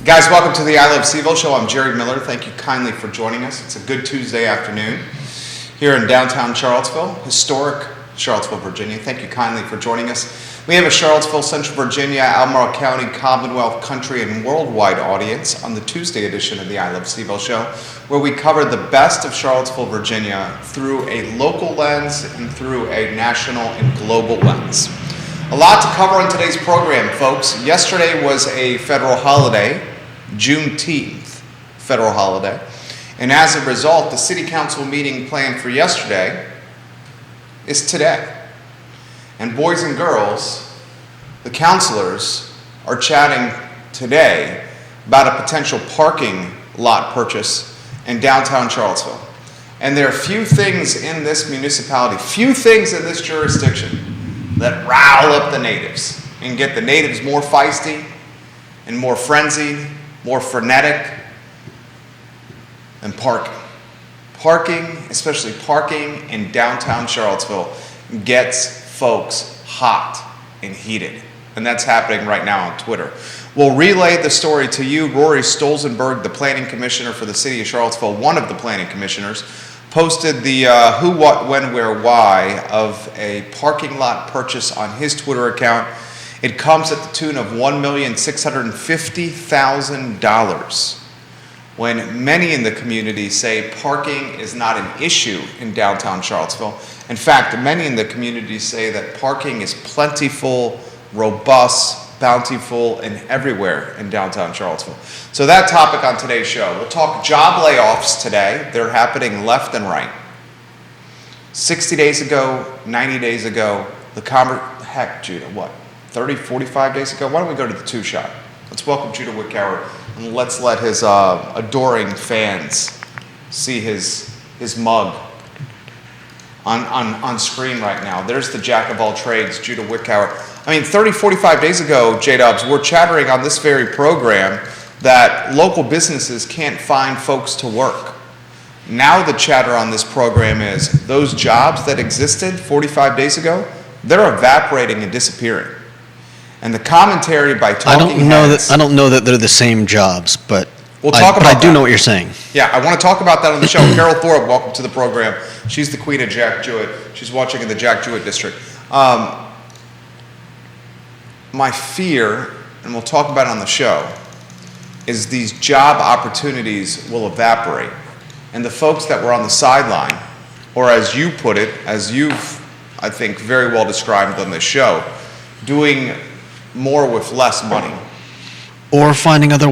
Guys, welcome to the I Love CVille Show. I'm Jerry Miller. Thank you kindly for joining us. It's a good Tuesday afternoon here in downtown Charlottesville, historic Charlottesville, Virginia. Thank you kindly for joining us. We have a Charlottesville, Central Virginia, Albemarle County, Commonwealth, country, and worldwide audience on the Tuesday edition of the I Love CVille Show, where we cover the best of Charlottesville, Virginia through a local lens and through a national and global lens. A lot to cover on today's program, folks. Yesterday was a federal holiday, Juneteenth federal holiday, and as a result, the city council meeting planned for yesterday is today. And boys and girls, the councilors are chatting today about a potential parking lot purchase in downtown Charlottesville. And there are few things in this municipality, few things in this jurisdiction that rile up the natives and get the natives more feisty and more frenzied, more frenetic than parking. Parking, especially parking in downtown Charlottesville, gets folks hot and heated. And that's happening right now on Twitter. We'll relay the story to you. Rory Stolzenberg, the planning commissioner for the city of Charlottesville, one of the planning commissioners, posted the who, what, when, where, why of a parking lot purchase on his Twitter account. It comes at the tune of $1,650,000 when many in the community say parking is not an issue in downtown Charlottesville. In fact, many in the community say that parking is plentiful, robust, bountiful, and everywhere in downtown Charlottesville. So that topic on today's show. We'll talk job layoffs today. They're happening left and right. 60 days ago, 90 days ago, Judah, what? 30, 45 days ago? Why don't we go to the two shot? Let's welcome Judah Wickower, and let's let his adoring fans see his mug on screen right now. There's the jack of all trades, Judah Wickower. I mean, 30, 45 days ago, J-Dubs, we're chattering on this very program that local businesses can't find folks to work. Now the chatter on this program is those jobs that existed 45 days ago, they're evaporating and disappearing. And the commentary by talking heads... I don't know that they're the same jobs, but I do know what you're saying. Yeah, I want to talk about that on the show. Carol Thorpe, welcome to the program. She's the queen of Jack Jewett. She's watching in the Jack Jewett district. My fear, and we'll talk about it on the show, is these job opportunities will evaporate. And the folks that were on the sideline, or as you put it, as you've, I think, very well described on this show, doing more with less money. Or finding other,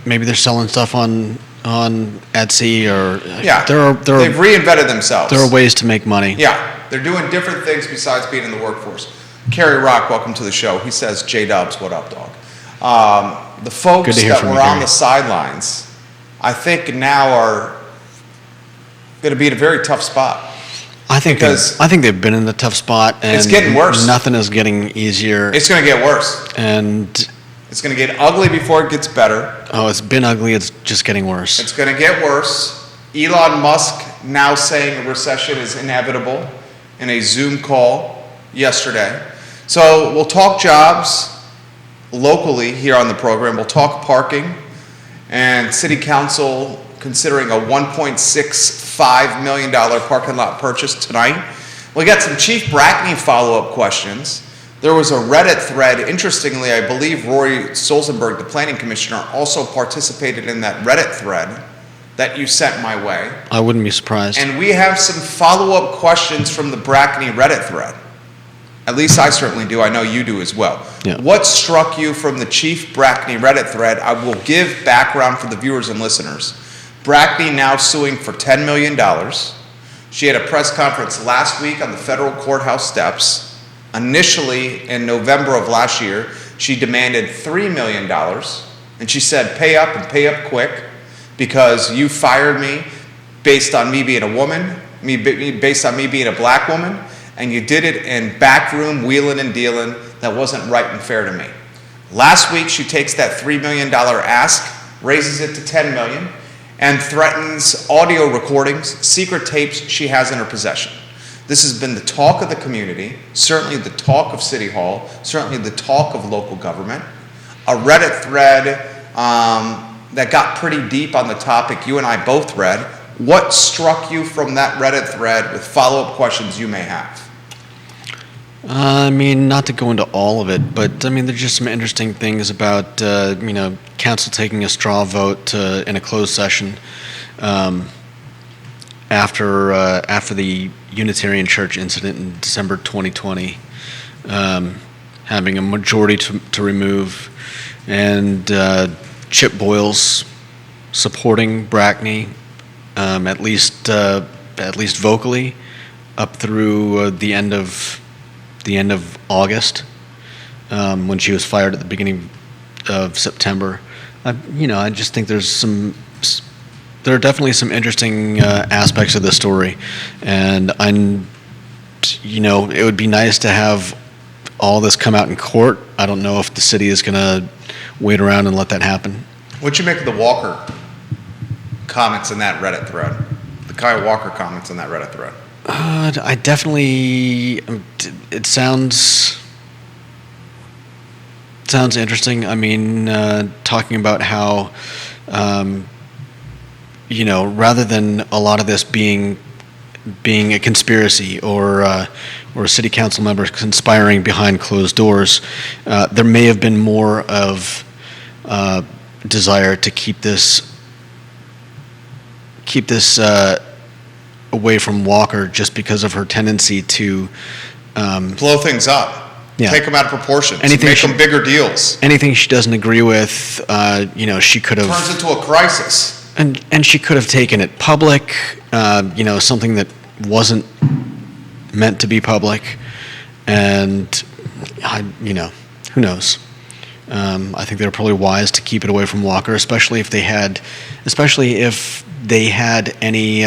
maybe they're selling stuff on Etsy or... Yeah, they've reinvented themselves. There are ways to make money. Yeah, they're doing different things besides being in the workforce. Kerry Rock, welcome to the show. He says, J-Dubs, what up, dog? The folks that were on the sidelines, I think now are going to be in a very tough spot. I think they've been in the tough spot, and it's getting worse. Nothing is getting easier. It's going to get worse. And it's going to get ugly before it gets better. Oh, it's been ugly. It's just getting worse. It's going to get worse. Elon Musk now saying a recession is inevitable in a Zoom call yesterday. So we'll talk jobs locally here on the program. We'll talk parking and city council considering a $1.65 million parking lot purchase tonight. We got some Chief Brackney follow-up questions. There was a Reddit thread. Interestingly, I believe Rory Stolzenberg, the planning commissioner, also participated in that Reddit thread that you sent my way. I wouldn't be surprised. And we have some follow-up questions from the Brackney Reddit thread. At least I certainly do. I know you do as well. Yeah. What struck you from the Chief Brackney Reddit thread? I will give background for the viewers and listeners. Brackney now suing for $10 million. She had a press conference last week on the federal courthouse steps. Initially, in November of last year, she demanded $3 million. And she said, pay up and pay up quick because you fired me based on me being a woman, based on me being a black woman, and you did it in backroom wheeling and dealing that wasn't right and fair to me. Last week, she takes that $3 million ask, raises it to $10 million, and threatens audio recordings, secret tapes she has in her possession. This has been the talk of the community, certainly the talk of City Hall, certainly the talk of local government. A Reddit thread that got pretty deep on the topic you and I both read. What struck you from that Reddit thread with follow-up questions you may have? I mean, not to go into all of it, but I mean, there's just some interesting things about, council taking a straw vote in a closed session after the Unitarian Church incident in December 2020, having a majority to remove, and Chip Boyle's supporting Brackney, at least vocally, up through the end of August, when she was fired at the beginning of September. I just think there are definitely some interesting aspects of the story, and it would be nice to have all this come out in court. I don't know if the city is going to wait around and let that happen. What'd you make of the Walker comments in that Reddit thread? The Kyle Walker comments in that Reddit thread? I definitely. It sounds interesting. I mean, talking about how, rather than a lot of this being a conspiracy or a city council member conspiring behind closed doors, there may have been more of desire to keep this away from Walker, just because of her tendency to blow things up, take them out of proportion, make them bigger deals. Anything she doesn't agree with, she could have turns into a crisis, and she could have taken it public. Something that wasn't meant to be public, and who knows. I think they were probably wise to keep it away from Walker, especially if they had any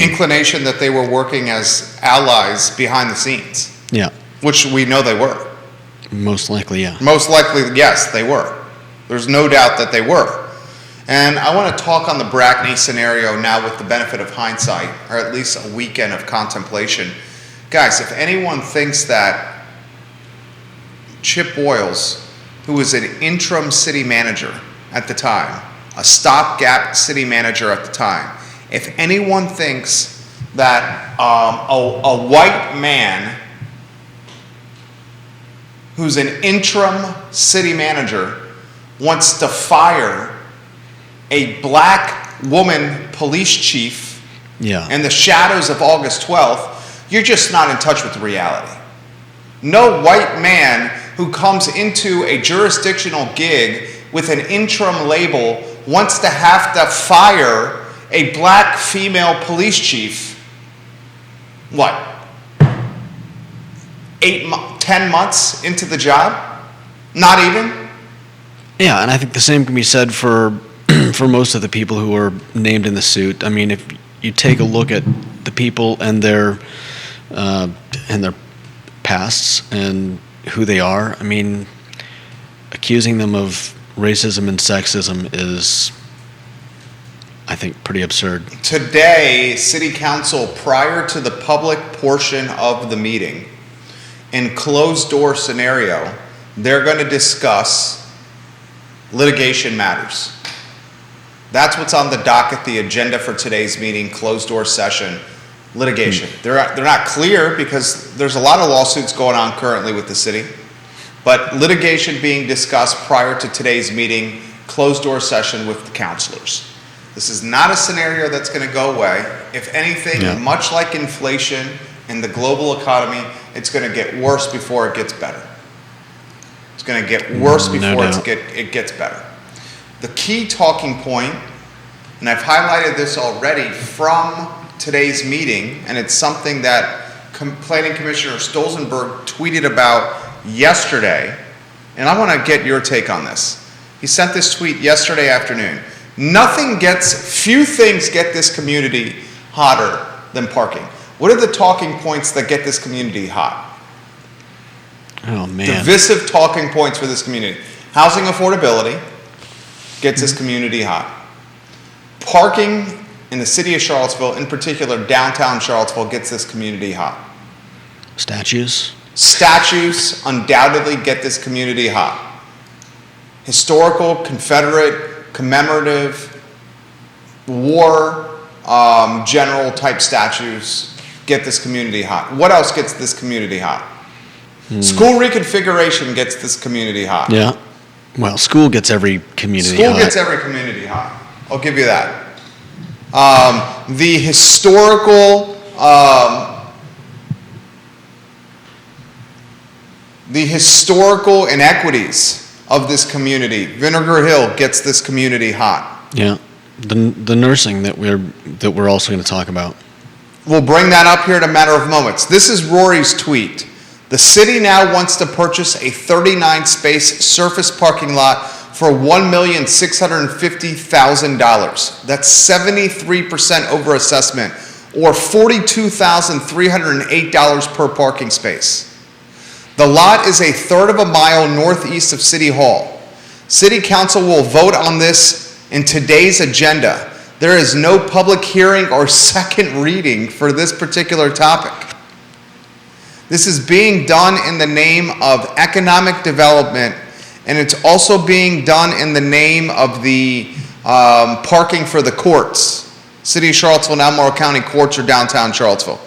inclination that they were working as allies behind the scenes. Yeah. Which we know they were. Most likely, yeah. Most likely, yes, they were. There's no doubt that they were. And I want to talk on the Brackney scenario now with the benefit of hindsight, or at least a weekend of contemplation. Guys, if anyone thinks that Chip Boyles, who was an interim city manager at the time, a stopgap city manager at the time, if anyone thinks that a white man who's an interim city manager wants to fire a black woman police chief in the shadows of August 12th, you're just not in touch with reality. No white man who comes into a jurisdictional gig with an interim label wants to have to fire a black female police chief, 10 months into the job? Not even? Yeah, and I think the same can be said for most of the people who are named in the suit. I mean, if you take a look at the people and their pasts and who they are, I mean, accusing them of racism and sexism is, I think, pretty absurd. Today, City Council, prior to the public portion of the meeting, in closed-door scenario, they're going to discuss litigation matters. That's what's on the docket, the agenda for today's meeting, closed-door session, litigation. They're not clear because there's a lot of lawsuits going on currently with the city, but litigation being discussed prior to today's meeting, closed-door session with the councilors. This is not a scenario that's going to go away. If anything, much like inflation and the global economy, it's going to get worse before it gets better. It's going to get worse before it gets better. The key talking point, and I've highlighted this already from today's meeting, and it's something that Planning Commissioner Stolzenberg tweeted about yesterday, and I want to get your take on this. He sent this tweet yesterday afternoon. Few things get this community hotter than parking. What are the talking points that get this community hot? Oh, man. Divisive talking points for this community. Housing affordability gets this community hot. Parking in the city of Charlottesville, in particular downtown Charlottesville, gets this community hot. Statues undoubtedly get this community hot. historical, Confederate, commemorative, war, general type statues get this community hot. What else gets this community hot? School reconfiguration gets this community hot. Yeah. Well, school gets every community hot. School gets every community hot. I'll give you that. The historical inequities of this community. Vinegar Hill gets this community hot. Yeah. The nursing that we're also going to talk about. We'll bring that up here in a matter of moments. This is Rory's tweet. The city now wants to purchase a 39-space surface parking lot for $1,650,000. That's 73% over assessment, or $42,308 per parking space. The lot is a third of a mile northeast of City Hall. City Council will vote on this in today's agenda. There is no public hearing or second reading for this particular topic. This is being done in the name of economic development, and it's also being done in the name of the parking for the courts. City of Charlottesville and Albemarle County courts are downtown Charlottesville.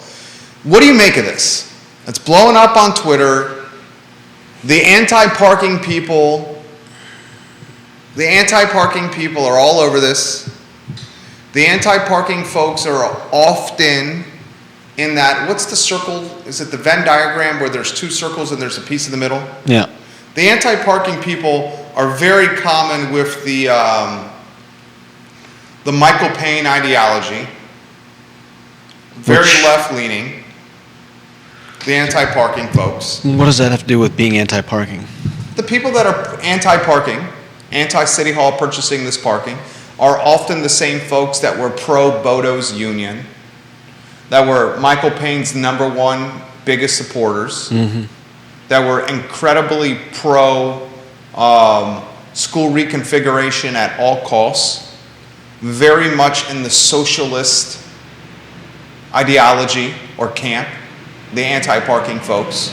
What do you make of this? It's blowing up on Twitter. The anti-parking people are all over this. The anti-parking folks are often in that, what's the circle? Is it the Venn diagram where there's two circles and there's a piece in the middle? Yeah. The anti-parking people are very common with the Michael Payne ideology. Very left-leaning. The anti-parking folks. What does that have to do with being anti-parking? The people that are anti-parking, anti-City Hall purchasing this parking, are often the same folks that were pro-Bodo's union, that were Michael Payne's #1 biggest supporters, that were incredibly pro school reconfiguration at all costs, very much in the socialist ideology or camp, the anti-parking folks.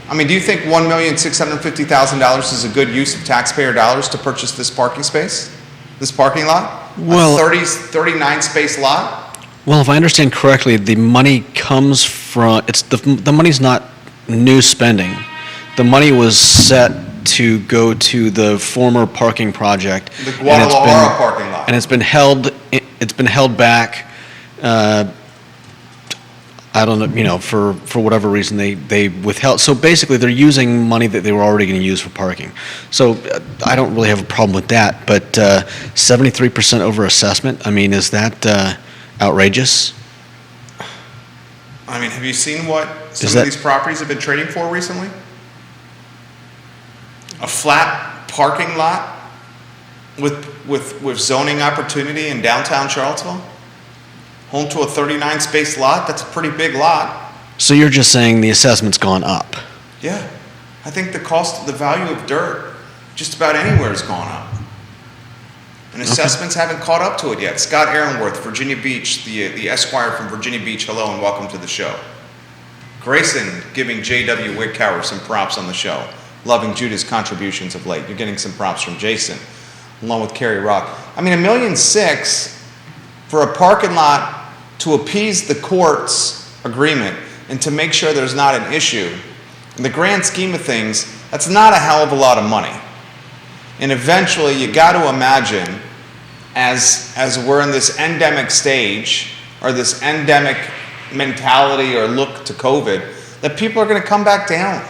I mean, do you think $1,650,000 is a good use of taxpayer dollars to purchase this parking space, this parking lot? Well, a 39 space lot? Well, if I understand correctly, the money comes from, the money's not new spending. The money was set to go to the former parking project. The Guadalajara parking lot. And it's been held back, I don't know, for whatever reason they withheld. So basically they're using money that they were already going to use for parking. So I don't really have a problem with that, but 73% over assessment, I mean, is that outrageous? I mean, have you seen what some of these properties have been trading for recently? A flat parking lot with zoning opportunity in downtown Charlottesville? Home to a 39 space lot? That's a pretty big lot. So you're just saying the assessment's gone up? Yeah. I think the value of dirt just about anywhere has gone up. And assessments haven't caught up to it yet. Scott Aaronworth, Virginia Beach, the Esquire from Virginia Beach, hello and welcome to the show. Grayson giving J.W. Wickower some props on the show. Loving Judah's contributions of late. You're getting some props from Jason, along with Kerry Rock. I mean, $1.6 million for a parking lot to appease the court's agreement and to make sure there's not an issue. In the grand scheme of things, that's not a hell of a lot of money. And eventually, you got to imagine, as we're in this endemic stage, or this endemic mentality or look to COVID, that people are going to come back downtown.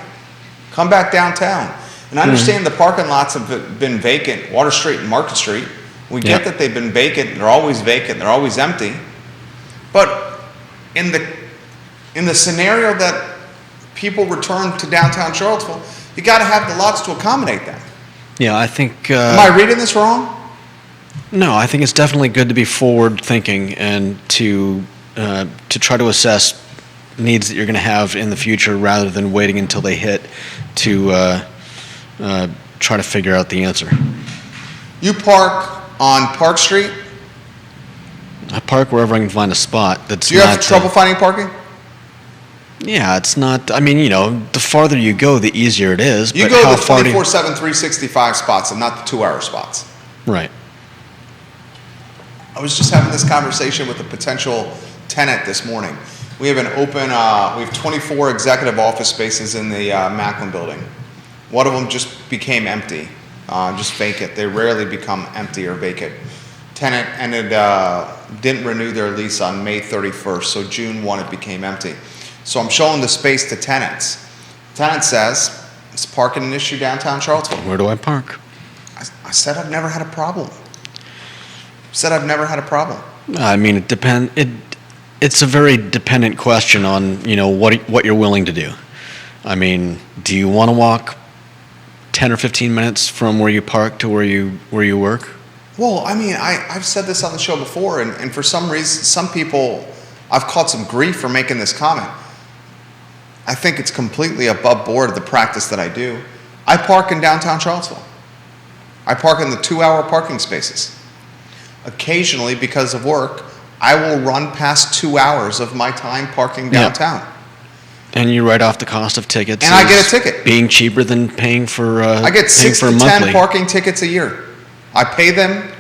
And I understand the parking lots have been vacant, Water Street and Market Street. We get that they've been vacant, they're always vacant, they're always empty. But in the scenario that people return to downtown Charlottesville, you got to have the lots to accommodate them. Yeah, I think... Am I reading this wrong? No, I think it's definitely good to be forward-thinking and to try to assess needs that you're going to have in the future rather than waiting until they hit to try to figure out the answer. You park on Park Street? I park wherever I can find a spot. Do you have trouble finding parking? Yeah, it's not. I mean, the farther you go, the easier it is. You but go how to the far 24/7, 365 spots and not the 2-hour spots. Right. I was just having this conversation with a potential tenant this morning. We have we have 24 executive office spaces in the Macklin building. One of them just became empty, just vacant. They rarely become empty or vacant. Tenant didn't renew their lease on May 31st, so June 1 it became empty. So I'm showing the space to tenants. Tenant says, is parking an issue downtown Charlottesville? Where do I park? I said I've never had a problem. I mean, it depends. It's a very dependent question on what you're willing to do. I mean, do you want to walk 10 or 15 minutes from where you park to where you work? Well, I mean, I've said this on the show before, and for some reason, some people, I've caught some grief for making this comment. I think it's completely above board the practice that I do. I park in downtown Charlottesville. I park in the 2-hour parking spaces. Occasionally, because of work, I will run past 2 hours of my time parking downtown. And you write off the cost of tickets. And I get a ticket. Being cheaper than paying for I get 6 to 10 monthly parking tickets a year. I pay them.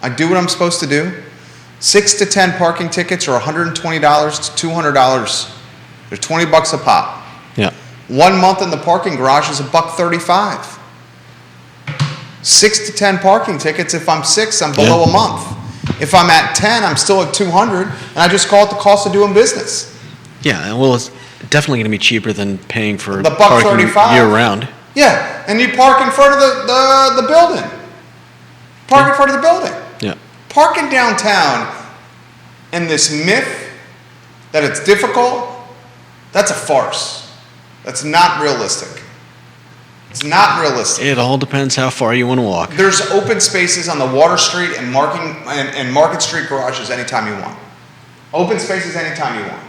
I do what I'm supposed to do. 6 to 10 parking tickets are $120 to $200. They're $20 a pop. Yeah. 1 month in the parking garage is $135. 6 to 10 parking tickets. If I'm 6, I'm below a month. If I'm at 10, I'm still at 200, and I just call it the cost of doing business. Yeah, well, it's definitely going to be cheaper than paying for the parking $135 year round. Yeah, and you park in front of the building. Park in front of the building. Yeah. Parking downtown, and this myth that it's difficult, that's a farce. That's not realistic. It's not realistic. It all depends how far you want to walk. There's open spaces on the Water Street and Market Street garages anytime you want. Open spaces anytime you want.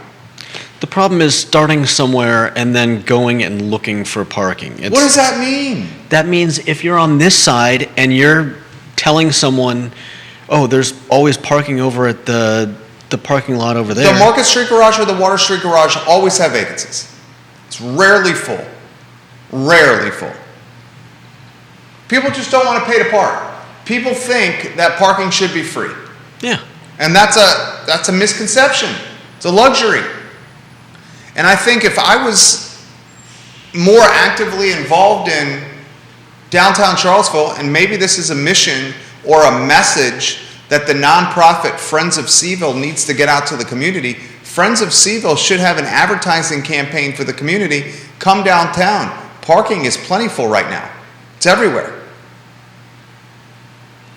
The problem is starting somewhere and then going and looking for parking. What does that mean? That means if you're on this side and you're telling someone, oh, there's always parking over at the parking lot over there. The Market Street garage or the Water Street garage always have vacancies. It's rarely full. Rarely full. People just don't want to pay to park. People think that parking should be free. Yeah. And that's a misconception. It's a luxury. And I think if I was more actively involved in downtown Charlottesville, and maybe this is a mission or a message that the nonprofit Friends of CVille needs to get out to the community, Friends of CVille should have an advertising campaign for the community. Come downtown. Parking is plentiful right now. It's everywhere.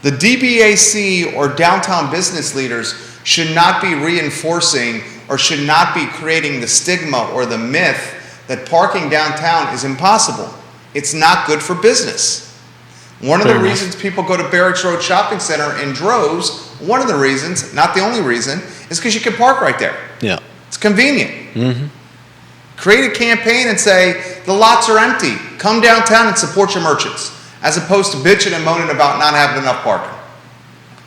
The DBAC or downtown business leaders should not be reinforcing or should not be creating the stigma or the myth that parking downtown is impossible. It's not good for business. One of the reasons people go to Barracks Road Shopping Center in droves, one of the reasons, not the only reason, is because you can park right there. Yeah. It's convenient. Mm-hmm. Create a campaign and say, the lots are empty. Come downtown and support your merchants, as opposed to bitching and moaning about not having enough parking.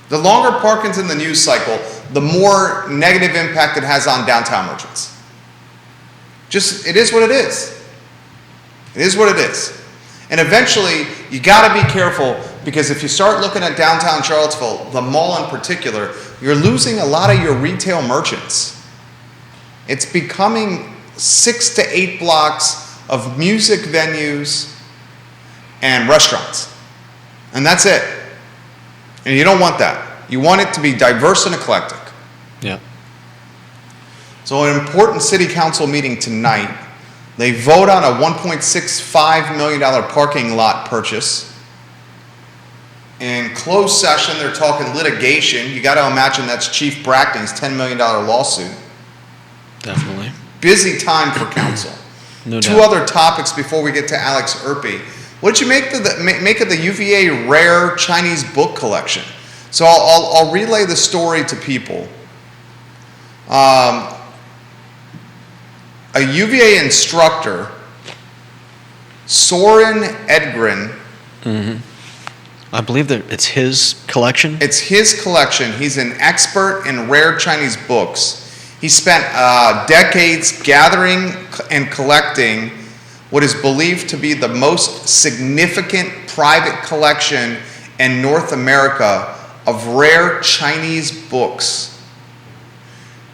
The longer parking's in the news cycle, the more negative impact it has on downtown merchants. It is what it is. It is what it is. And eventually, you got to be careful, because if you start looking at downtown Charlottesville, the mall in particular, you're losing a lot of your retail merchants. It's becoming 6 to 8 blocks of music venues and restaurants. And that's it. And you don't want that. You want it to be diverse and eclectic. Yeah. So an important city council meeting tonight, they vote on a $1.65 million parking lot purchase. In closed session, they're talking litigation. You got to imagine that's Chief Brackney's $10 million lawsuit. Definitely. Busy time for council. No Two doubt. other topics before we get to Alex Urpí. What did you make of the UVA rare Chinese book collection? So I'll relay the story to people. A UVA instructor, Soren Edgren. Mm-hmm. I believe that it's his collection. It's his collection. He's an expert in rare Chinese books. He spent decades gathering and collecting what is believed to be the most significant private collection in North America of rare Chinese books.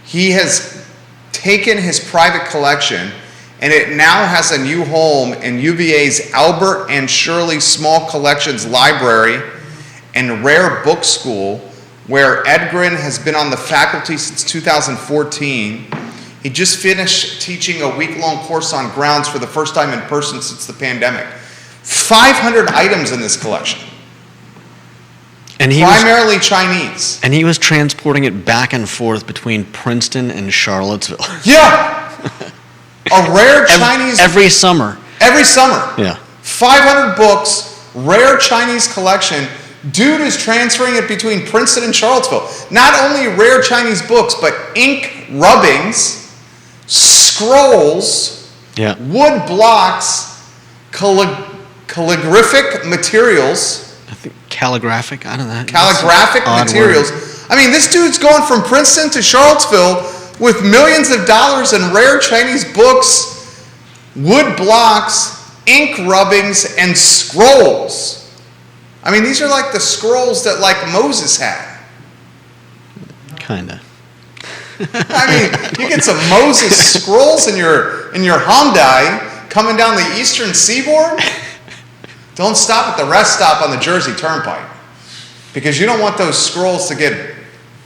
He has taken his private collection, and it now has a new home in UVA's Albert and Shirley Small Collections Library and Rare Book School, where Edgren has been on the faculty since 2014. He just finished teaching a week-long course on grounds for the first time in person since the pandemic. 500 items in this collection. And primarily Chinese. And he was transporting it back and forth between Princeton and Charlottesville. Yeah! A rare Chinese... Every summer. Every summer. Yeah. 500 books, rare Chinese collection. Dude is transferring it between Princeton and Charlottesville. Not only rare Chinese books, but ink rubbings, scrolls, wood blocks, calligraphic materials. I think calligraphic, I don't know. Calligraphic materials. Word. I mean, this dude's going from Princeton to Charlottesville with millions of dollars in rare Chinese books, wood blocks, ink rubbings, and scrolls. I mean, these are like the scrolls that like Moses had. Kinda. I mean, you get some Moses scrolls in your Hyundai coming down the eastern seaboard. Don't stop at the rest stop on the Jersey Turnpike, because you don't want those scrolls to get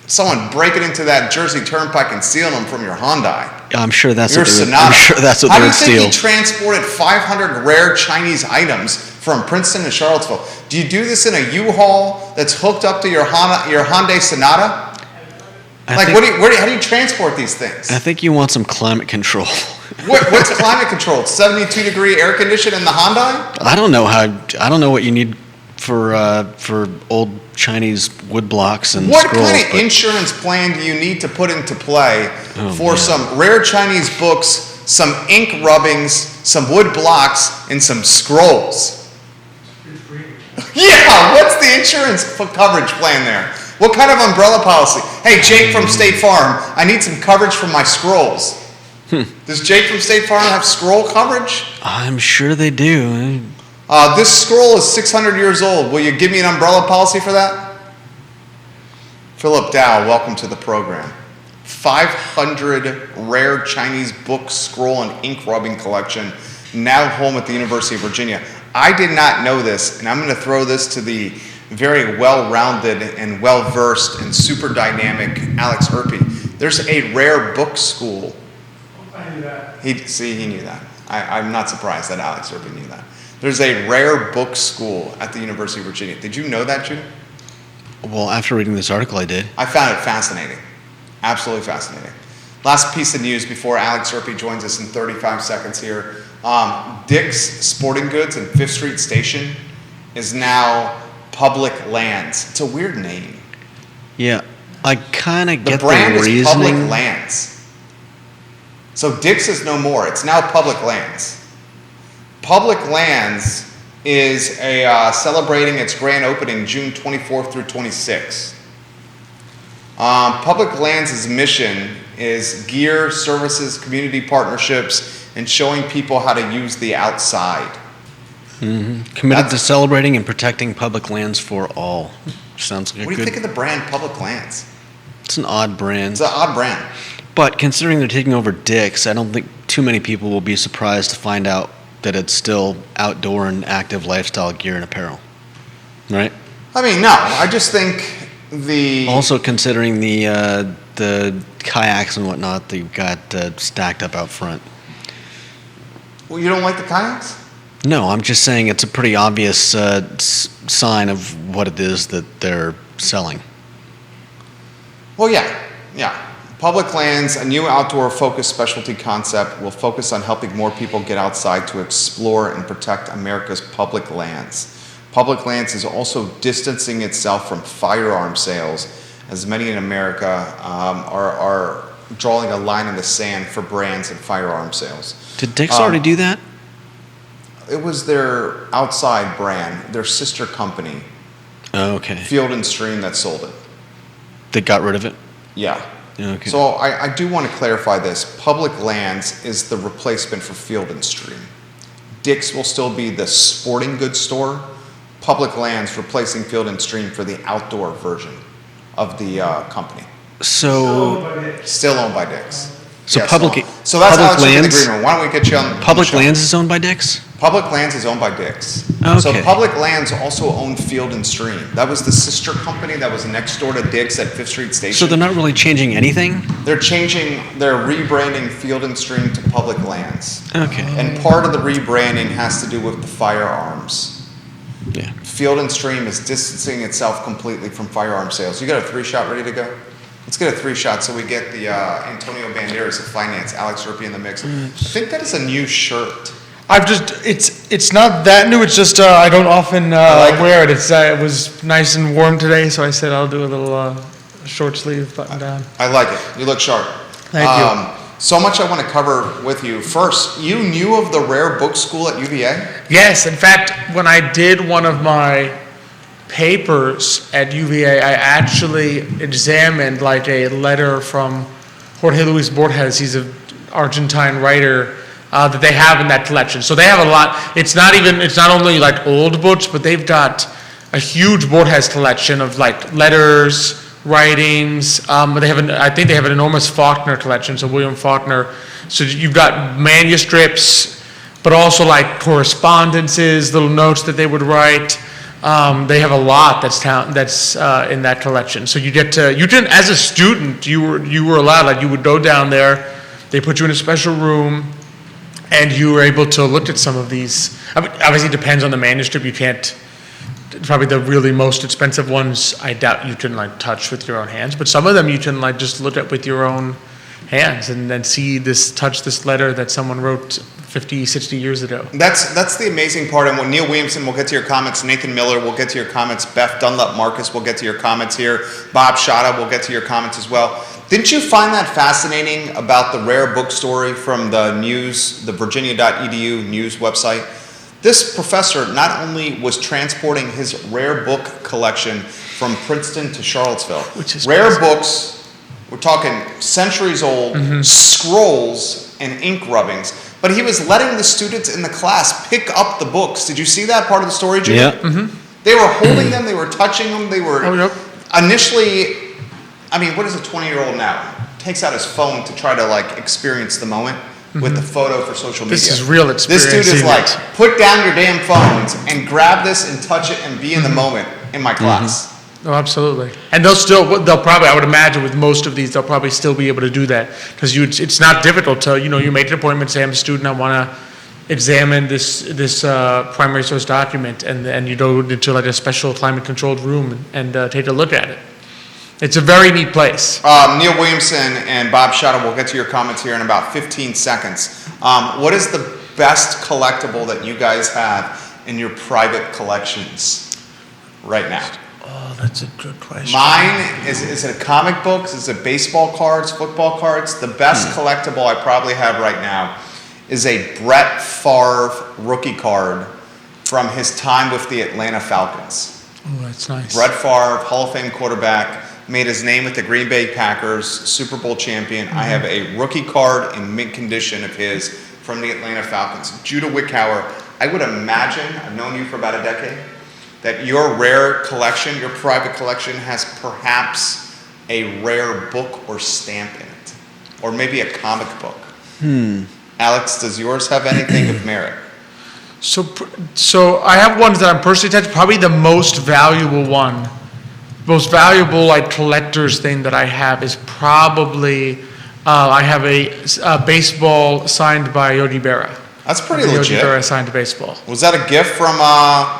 someone breaking into that Jersey Turnpike and stealing them from your Hyundai. I'm sure that's what they would, I'm sure that's what they would steal. How do you think he transported 500 rare Chinese items from Princeton to Charlottesville? Do you do this in a U-Haul that's hooked up to your Hyundai Sonata? How do you transport these things? I think you want some climate control. What's climate control? 72-degree air conditioning in the Hyundai? I don't know what you need for old Chinese wood blocks and what scrolls. What kind of insurance plan do you need to put into play for some rare Chinese books, some ink rubbings, some wood blocks, and some scrolls? Yeah, what's the insurance coverage plan there? What kind of umbrella policy? Hey, Jake from State Farm, I need some coverage for my scrolls. Does Jake from State Farm have scroll coverage? I'm sure they do. This scroll is 600 years old. Will you give me an umbrella policy for that? Philip Dow, welcome to the program. 500 rare Chinese book, scroll, and ink rubbing collection, now home at the University of Virginia. I did not know this, and I'm going to throw this to the very well-rounded and well-versed and super dynamic Alex Urpí. There's a rare book school. I knew that. He knew that. I'm not surprised that Alex Urpí knew that. There's a rare book school at the University of Virginia. Did you know that, Judah? Well, after reading this article, I did. I found it fascinating. Absolutely fascinating. Last piece of news before Alex Urpí joins us in 35 seconds here. Dick's Sporting Goods in 5th Street Station is now Public Lands. It's a weird name. Yeah, I kind of get the brand reasoning. is Public Lands. So Dick's is no more. It's now Public Lands. Public Lands is celebrating its grand opening June 24th through 26th. Public Lands' mission is gear, services, community partnerships, and showing people how to use the outside. Mm-hmm. Committed to celebrating and protecting public lands for all. Sounds like What do you think of the brand Public Lands? It's an odd brand. It's an odd brand. But considering they're taking over Dick's, I don't think too many people will be surprised to find out that it's still outdoor and active lifestyle gear and apparel. Right? I mean, no. I just think Also considering the kayaks and whatnot that you've got stacked up out front. Well, you don't like the kayaks? No, I'm just saying it's a pretty obvious sign of what it is that they're selling. Well, yeah. Public Lands, a new outdoor-focused specialty concept, will focus on helping more people get outside to explore and protect America's public lands. Public Lands is also distancing itself from firearm sales, as many in America are drawing a line in the sand for brands and firearm sales. Did Dick's already do that? It was their outside brand, their sister company, Oh, okay. Field & Stream, that sold it. They got rid of it? Yeah. Okay. So I do want to clarify this. Public Lands is the replacement for Field and Stream. Dick's will still be the sporting goods store. Public Lands replacing Field and Stream for the outdoor version of the company. So Still owned by Dick's. So Yes. public So that's public Alex with the lands. green room. Why don't we get you on Public the show? lands is owned by Dick's. Public Lands is owned by Dick's. Okay. So Public Lands also owned Field and Stream. That was the sister company that was next door to Dick's at Fifth Street Station. So they're not really changing anything. They're rebranding Field and Stream to Public Lands. Okay. And part of the rebranding has to do with the firearms. Yeah. Field and Stream is distancing itself completely from firearm sales. You got a 3-shot ready to go? Let's get a 3-shot so we get the Antonio Banderas of finance, Alex Urpí in the mix. I think that is a new shirt. It's not that new. It's just I don't often like it. wear it. It was nice and warm today, so I said I'll do a little short sleeve button down. I like it. You look sharp. Thank you. So much I want to cover with you. First, you knew of the Rare Book School at UVA? Yes, in fact, when I did one of my papers at UVA, I actually examined like a letter from Jorge Luis Borges. He's an Argentine writer that they have in that collection. So they have a lot. It's not only like old books, but they've got a huge Borges collection of like letters, writings. I think they have an enormous Faulkner collection. So William Faulkner. So you've got manuscripts, but also like correspondences, little notes that they would write. They have a lot that's in that collection. So you didn't, as a student, you were allowed, like you would go down there, they put you in a special room, and you were able to look at some of these. I mean, obviously it depends on the manuscript. You can't, probably the really most expensive ones, I doubt you can like touch with your own hands, but some of them you can like just look at with your own hands and then touch this letter that someone wrote 50, 60 years ago. That's the amazing part. And when Neil Williamson, we'll get to your comments. Nathan Miller, we'll get to your comments. Beth Dunlap Marcus, we'll get to your comments here. Bob Shada, we'll get to your comments as well. Didn't you find that fascinating about the Rare Book story from the news, the virginia.edu news website? This professor not only was transporting his rare book collection from Princeton to Charlottesville, Which is rare crazy. books, we're talking centuries old, scrolls and ink rubbings. But he was letting the students in the class pick up the books. Did you see that part of the story, Jim? Yeah. They were holding them, they were touching them, they were Oh, yep. initially, I mean, what is a 20-year-old now? Takes out his phone to try to like experience the moment with the photo for social media. This is real This dude is experiencing like, it. put down your damn phones and grab this and touch it and be in the moment in my class. Oh, absolutely. And they'll probably, I would imagine with most of these, they'll probably still be able to do that. Because it's not difficult to, you make an appointment, say I'm a student, I want to examine this primary source document, and you go into like a special climate controlled room and take a look at it. It's a very neat place. Neil Williamson and Bob Shada, we'll get to your comments here in about 15 seconds. What is the best collectible that you guys have in your private collections right now? Oh, that's a good question. Mine is it comic books? Is it baseball cards, football cards? The best collectible I probably have right now is a Brett Favre rookie card from his time with the Atlanta Falcons. Oh, that's nice. Brett Favre, Hall of Fame quarterback, made his name with the Green Bay Packers, Super Bowl champion. I have a rookie card in mint condition of his from the Atlanta Falcons. Judah Wickhauer, I would imagine, I've known you for about a decade, that your rare collection, your private collection, has perhaps a rare book or stamp in it, or maybe a comic book. Alex, does yours have anything of merit? So I have ones that I'm personally attached. Probably the most valuable like collector's thing that I have is probably I have a baseball signed by Yogi Berra. That's pretty Yogi legit. Berra signed a baseball. Was that a gift from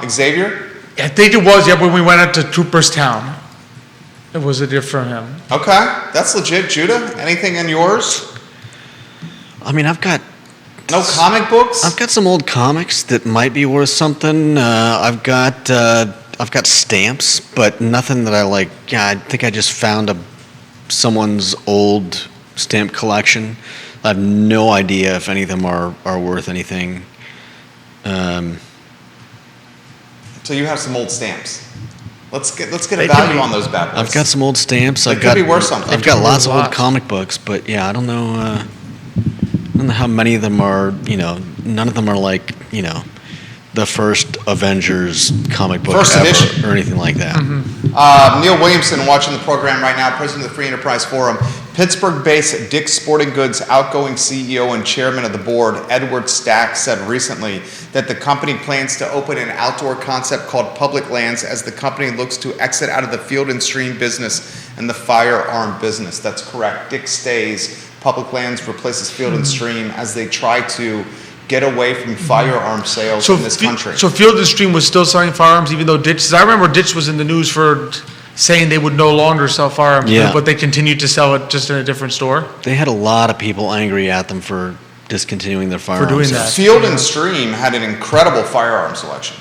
Xavier? I think it was, when we went out to Cooperstown. It was a gift from him. Okay, that's legit. Judah, anything in yours? I mean, I've got No comic books? I've got some old comics that might be worth something. I've got stamps, but nothing that I like. Yeah, I think I just found someone's old stamp collection. I have no idea if any of them are worth anything. So you have some old stamps. Let's get a value on those bad boys. I've got some old stamps. They could be worth something. I've got lots of old comic books, but yeah, I don't know how many of them are. None of them are like the first Avengers comic book first ever edition or anything like that. Neil Williamson, watching the program right now, president of the Free Enterprise Forum. Pittsburgh-based Dick's Sporting Goods outgoing CEO and chairman of the board, Edward Stack, said recently that the company plans to open an outdoor concept called Public Lands as the company looks to exit out of the Field & Stream business and the firearm business. That's correct. Dick stays. Public Lands replaces Field & Stream as they try to get away from firearm sales in this country. So Field & Stream was still selling firearms even though Ditch, I remember Ditch was in the news for saying they would no longer sell firearms, but they continued to sell it just in a different store? They had a lot of people angry at them for discontinuing their firearms. For doing that. Field & Stream had an incredible firearm selection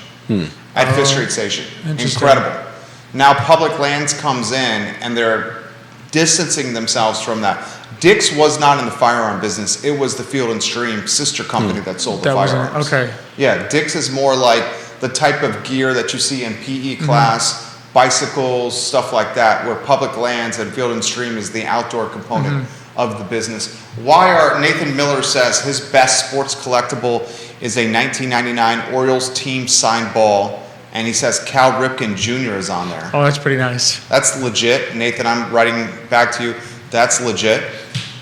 at Fifth Street Station. Incredible. Now Public Lands comes in and they're distancing themselves from that. Dick's was not in the firearm business. It was the Field & Stream sister company that sold the firearms. Okay. Yeah, Dick's is more like the type of gear that you see in PE class, bicycles, stuff like that, where Public Lands and Field & Stream is the outdoor component of the business. Nathan Miller says his best sports collectible is a 1999 Orioles team signed ball, and he says Cal Ripken Jr. is on there. Oh, that's pretty nice. That's legit. Nathan, I'm writing back to you. That's legit.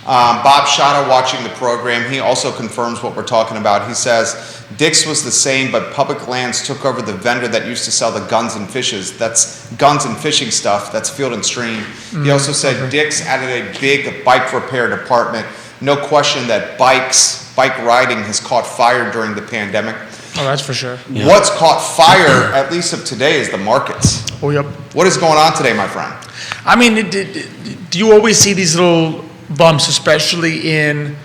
Bob Shada, watching the program, he also confirms what we're talking about. He says, Dick's was the same, but Public Lands took over the vendor that used to sell the guns and fishes. That's guns and fishing stuff. That's Field & Stream. He also said Dick's added a big bike repair department. No question that bike riding has caught fire during the pandemic. Oh, that's for sure. Yeah. What's caught fire, at least of today, is the markets. Oh, yep. What is going on today, my friend? I mean, do you always see these little bumps, especially in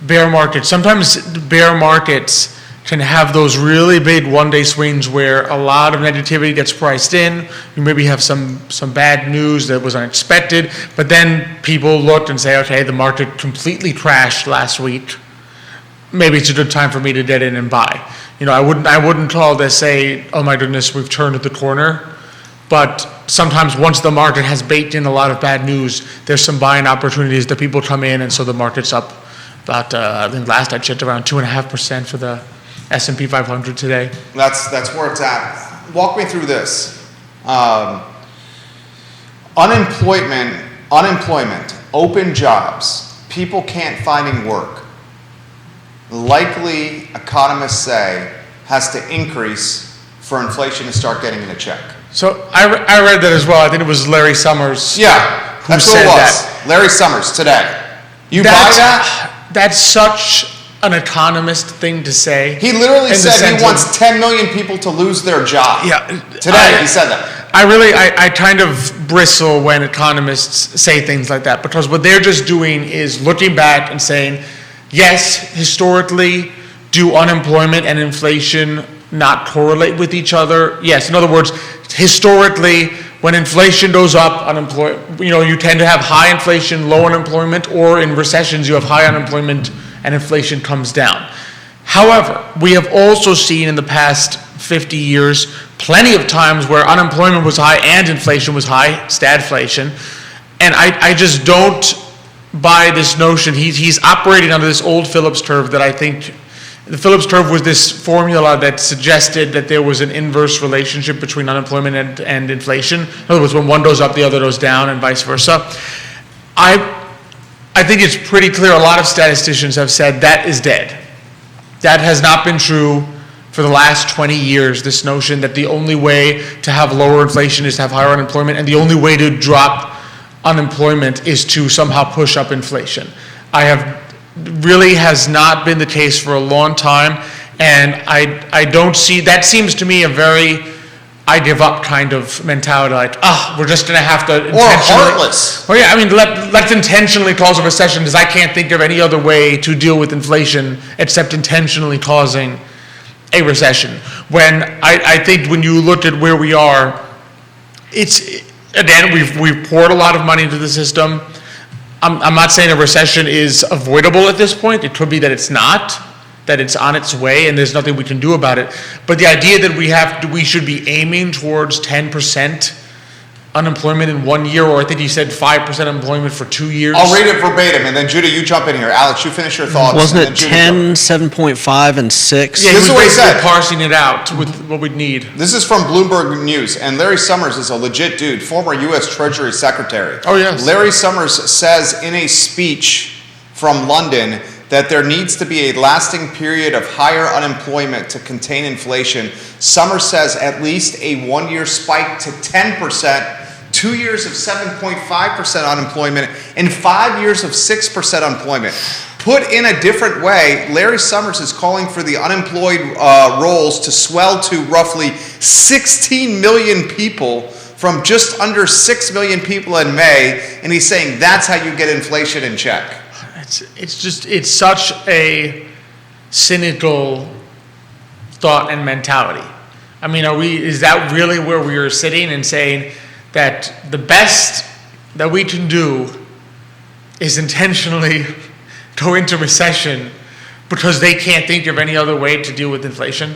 bear markets? Sometimes bear markets can have those really big one-day swings where a lot of negativity gets priced in. You maybe have some bad news that was unexpected, but then people look and say, okay, the market completely crashed last week. Maybe it's a good time for me to get in and buy. I wouldn't call this say, oh my goodness, we've turned the corner. But sometimes once the market has baked in a lot of bad news, there's some buying opportunities that people come in, and so the market's up about, I think last I checked, around 2.5% for the S&P 500 today. That's where it's at. Walk me through this. Unemployment, open jobs, people can't find work. Likely, economists say, has to increase for inflation to start getting in a check. So I read that as well. I think it was Larry Summers. Yeah, that's what it was. Larry Summers today. You buy that? That's such an economist thing to say. He literally said he wants 10 million people to lose their job. Yeah. Today, he said that. I kind of bristle when economists say things like that, because what they're just doing is looking back and saying, yes, historically, do unemployment and inflation not correlate with each other? Yes. In other words, historically, when inflation goes up, you tend to have high inflation, low unemployment, or in recessions, you have high unemployment and inflation comes down. However, we have also seen in the past 50 years plenty of times where unemployment was high and inflation was high, stagflation, and I just don't buy this notion. He's operating under this old Phillips curve that I think. The Phillips curve was this formula that suggested that there was an inverse relationship between unemployment and inflation. In other words, when one goes up, the other goes down, and vice versa. I think it's pretty clear. A lot of statisticians have said that is dead. That has not been true for the last 20 years, this notion that the only way to have lower inflation is to have higher unemployment, and the only way to drop unemployment is to somehow push up inflation. Really has not been the case for a long time, and I don't see, that seems to me a very I give up kind of mentality, like, we're just going to have to intentionally. Or heartless. Well, yeah, I mean, let's intentionally cause a recession, because I can't think of any other way to deal with inflation except intentionally causing a recession. When I think when you look at where we are, again, we've poured a lot of money into the system. I'm not saying a recession is avoidable at this point. It could be that it's not, that it's on its way and there's nothing we can do about it. But the idea that we should be aiming towards 10% unemployment in 1 year, or I think you said 5% unemployment for 2 years. I'll read it verbatim, and then Judah, you jump in here. Alex, you finish your thoughts. Wasn't it 10, 7.5, and 6? Yeah, This is what he said. Parsing it out with what we'd need. This is from Bloomberg News, and Larry Summers is a legit dude, former U.S. Treasury Secretary. Oh, yes. Larry Summers says in a speech from London that there needs to be a lasting period of higher unemployment to contain inflation. Summers says at least a 1 year spike to 10%, 2 years of 7.5% unemployment, and 5 years of 6% unemployment. Put in a different way, Larry Summers is calling for the unemployed rolls to swell to roughly 16 million people from just under 6 million people in May, and he's saying that's how you get inflation in check. It's such a cynical thought and mentality. I mean, is that really where we are sitting and saying that the best that we can do is intentionally go into recession because they can't think of any other way to deal with inflation?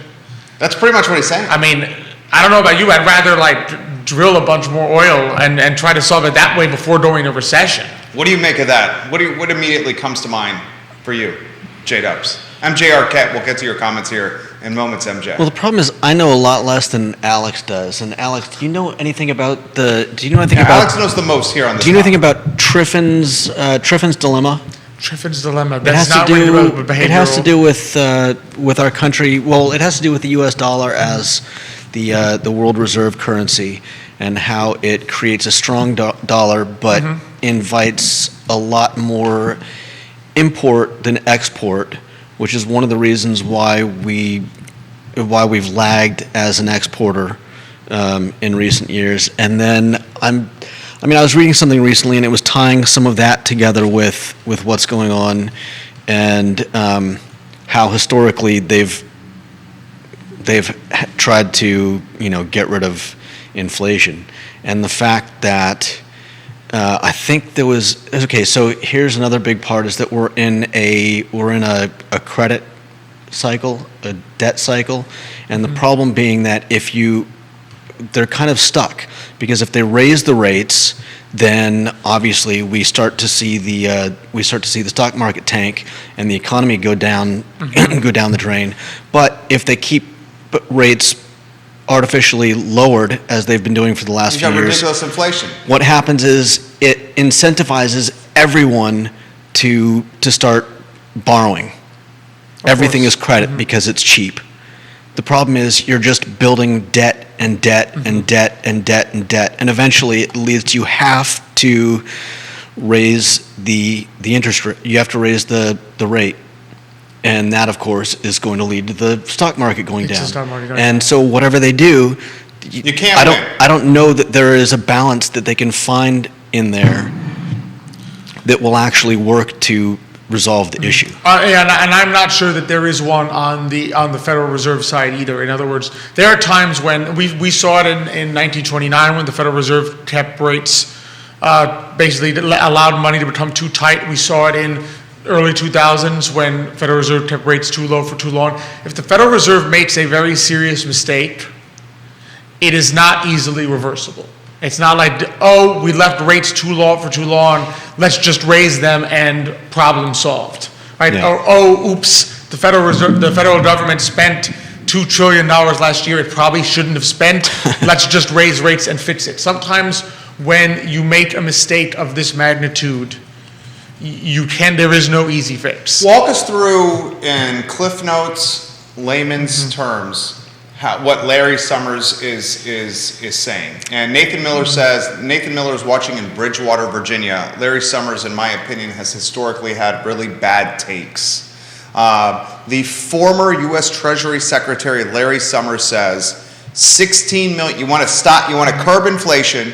That's pretty much what he's saying. I mean, I don't know about you, I'd rather drill a bunch more oil and try to solve it that way before going into recession. What do you make of that? What immediately comes to mind for you, J-Dubs? MJ Arquette, we'll get to your comments here in moments, MJ. Well, the problem is I know a lot less than Alex does. And Alex, do you know anything about Alex knows the most here on this. Do you know anything about Triffin's dilemma? Triffin's dilemma. It has to do with our country. Well, it has to do with the U.S. dollar as the world reserve currency, and how it creates a strong dollar, but invites a lot more import than export, which is one of the reasons why we've lagged as an exporter in recent years. And then I was reading something recently, and it was tying some of that together with what's going on, and how historically they've tried to get rid of inflation, and the fact that I think there was So here's another big part is that we're in a credit cycle, a debt cycle, and the problem being that they're kind of stuck, because if they raise the rates, then obviously we start to see the stock market tank and the economy go down the drain. But if they keep rates artificially lowered, as they've been doing for the last few years, ridiculous inflation. What happens is it incentivizes everyone to start borrowing. Everything is credit because it's cheap. The problem is you're just building debt and debt and debt and debt and debt, and eventually it leads to you have to raise the interest rate. You have to raise the rate. And that, of course, is going to lead to the stock market going down. And so whatever they do, you can't I don't know that there is a balance that they can find in there that will actually work to resolve the issue. And I'm not sure that there is one on the Federal Reserve side either. In other words, there are times when we saw it in 1929 when the Federal Reserve kept rates, basically allowed money to become too tight. We saw it in early 2000s when Federal Reserve kept rates too low for too long. If the Federal Reserve makes a very serious mistake, it is not easily reversible. It's not like, we left rates too low for too long, let's just raise them and problem solved, right? Yeah. Or, oops, the federal government spent $2 trillion last year, it probably shouldn't have spent, let's just raise rates and fix it. Sometimes when you make a mistake of this magnitude, there is no easy fix. Walk us through in Cliff Notes, layman's terms, what Larry Summers is saying. And Nathan Miller is watching in Bridgewater, Virginia. Larry Summers, in my opinion, has historically had really bad takes. The former U.S. Treasury Secretary Larry Summers says 16 million, you want to curb inflation,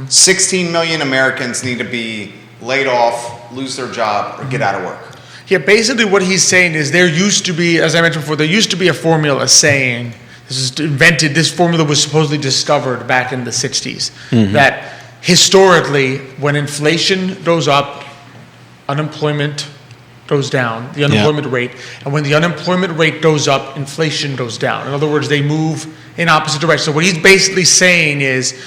16 million Americans need to be laid off, lose their job, or get out of work. Yeah, basically what he's saying is there used to be, as I mentioned before, there used to be a formula saying, this formula was supposedly discovered back in the 60s, that historically when inflation goes up, unemployment goes down, the unemployment rate, and when the unemployment rate goes up, inflation goes down. In other words, they move in opposite directions. So what he's basically saying is,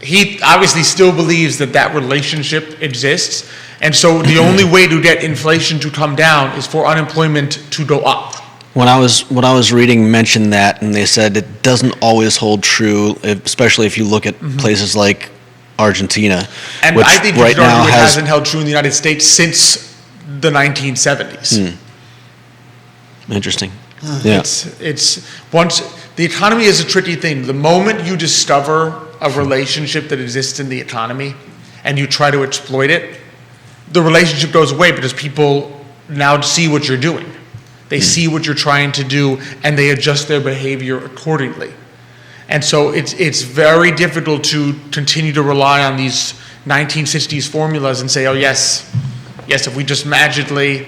he obviously still believes that relationship exists. And so the only way to get inflation to come down is for unemployment to go up. What I was reading mentioned that, and they said it doesn't always hold true, especially if you look at places like Argentina, and which I think right now it hasn't held true in the United States since the 1970s. Interesting. Yeah. It's once the economy is a tricky thing. The moment you discover a relationship that exists in the economy and you try to exploit it, the relationship goes away because people now see what you're doing. They see what you're trying to do, and they adjust their behavior accordingly. And so it's very difficult to continue to rely on these 1960s formulas and say, oh, yes, if we just magically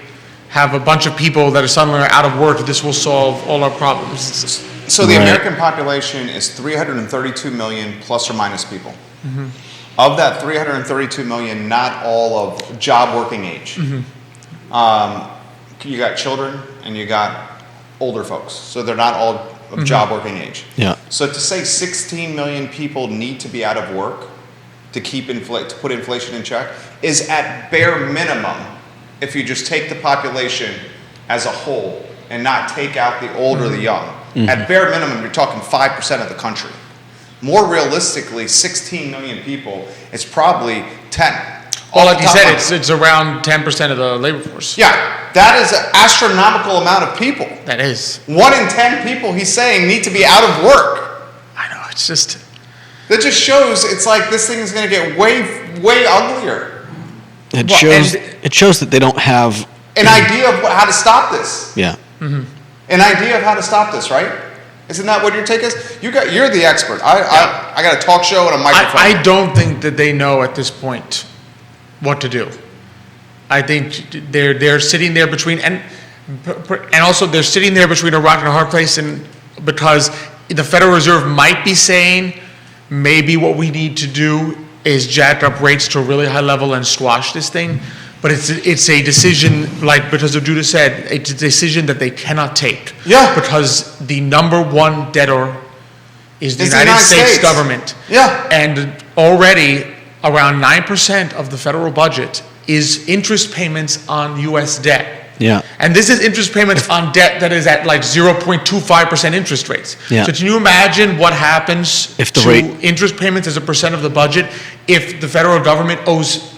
have a bunch of people that are suddenly out of work, this will solve all our problems. So the American population is 332 million plus or minus people. Mm-hmm. Of that 332 million, not all of job working age. Mm-hmm. You got children and you got older folks. So they're not all of job working age. Yeah. So to say 16 million people need to be out of work to to put inflation in check is at bare minimum, if you just take the population as a whole and not take out the old or the young. Mm-hmm. At bare minimum, you're talking 5% of the country. More realistically, 16 million people, it's probably 10. Well, like you said, it's around 10% of the labor force. Yeah, that is an astronomical amount of people. That is. 1 in 10 people, he's saying, need to be out of work. I know, it's just... That just shows it's like this thing is going to get way, way uglier. It shows that they don't have... An idea of how to stop this. Yeah. Mm-hmm. An idea of how to stop this, right? Isn't that what your take is? You're the expert. I got a talk show and a microphone. I don't think that they know at this point what to do. I think they're sitting there between and also they're sitting there between a rock and a hard place, and because the Federal Reserve might be saying maybe what we need to do is jack up rates to a really high level and squash this thing, but it's a decision, like because of Judah said, it's a decision that they cannot take. Yeah. Because the number one debtor is the United States government. Yeah. And already around 9% of the federal budget is interest payments on U.S. debt. Yeah. And this is interest payments on debt that is at like 0.25% interest rates. Yeah. So can you imagine what happens if the to rate... interest payments as a percent of the budget if the federal government owes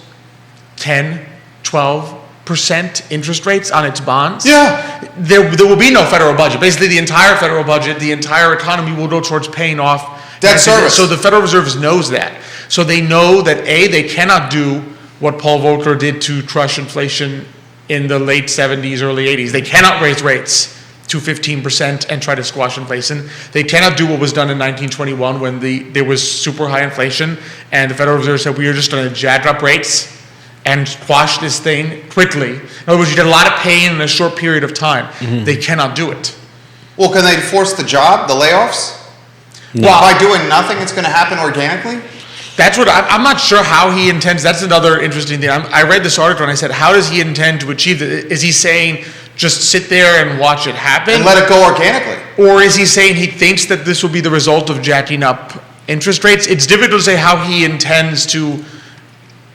10, 12% interest rates on its bonds? Yeah. There will be no federal budget. Basically, the entire federal budget, the entire economy will go towards paying off debt service. So the Federal Reserve knows that. So they know that A, they cannot do what Paul Volcker did to crush inflation in the late 70s, early 80s. They cannot raise rates to 15% and try to squash inflation. They cannot do what was done in 1921 when there was super high inflation and the Federal Reserve said, we are just going to jack up rates and squash this thing quickly. In other words, you get a lot of pain in a short period of time. Mm-hmm. They cannot do it. Well, can they force the layoffs? No. Well, by doing nothing, it's going to happen organically? That's what I'm not sure how he intends. That's another interesting thing. I read this article and I said, how does he intend to achieve it? Is he saying just sit there and watch it happen? And let it go organically? Or is he saying he thinks that this will be the result of jacking up interest rates? It's difficult to say how he intends to,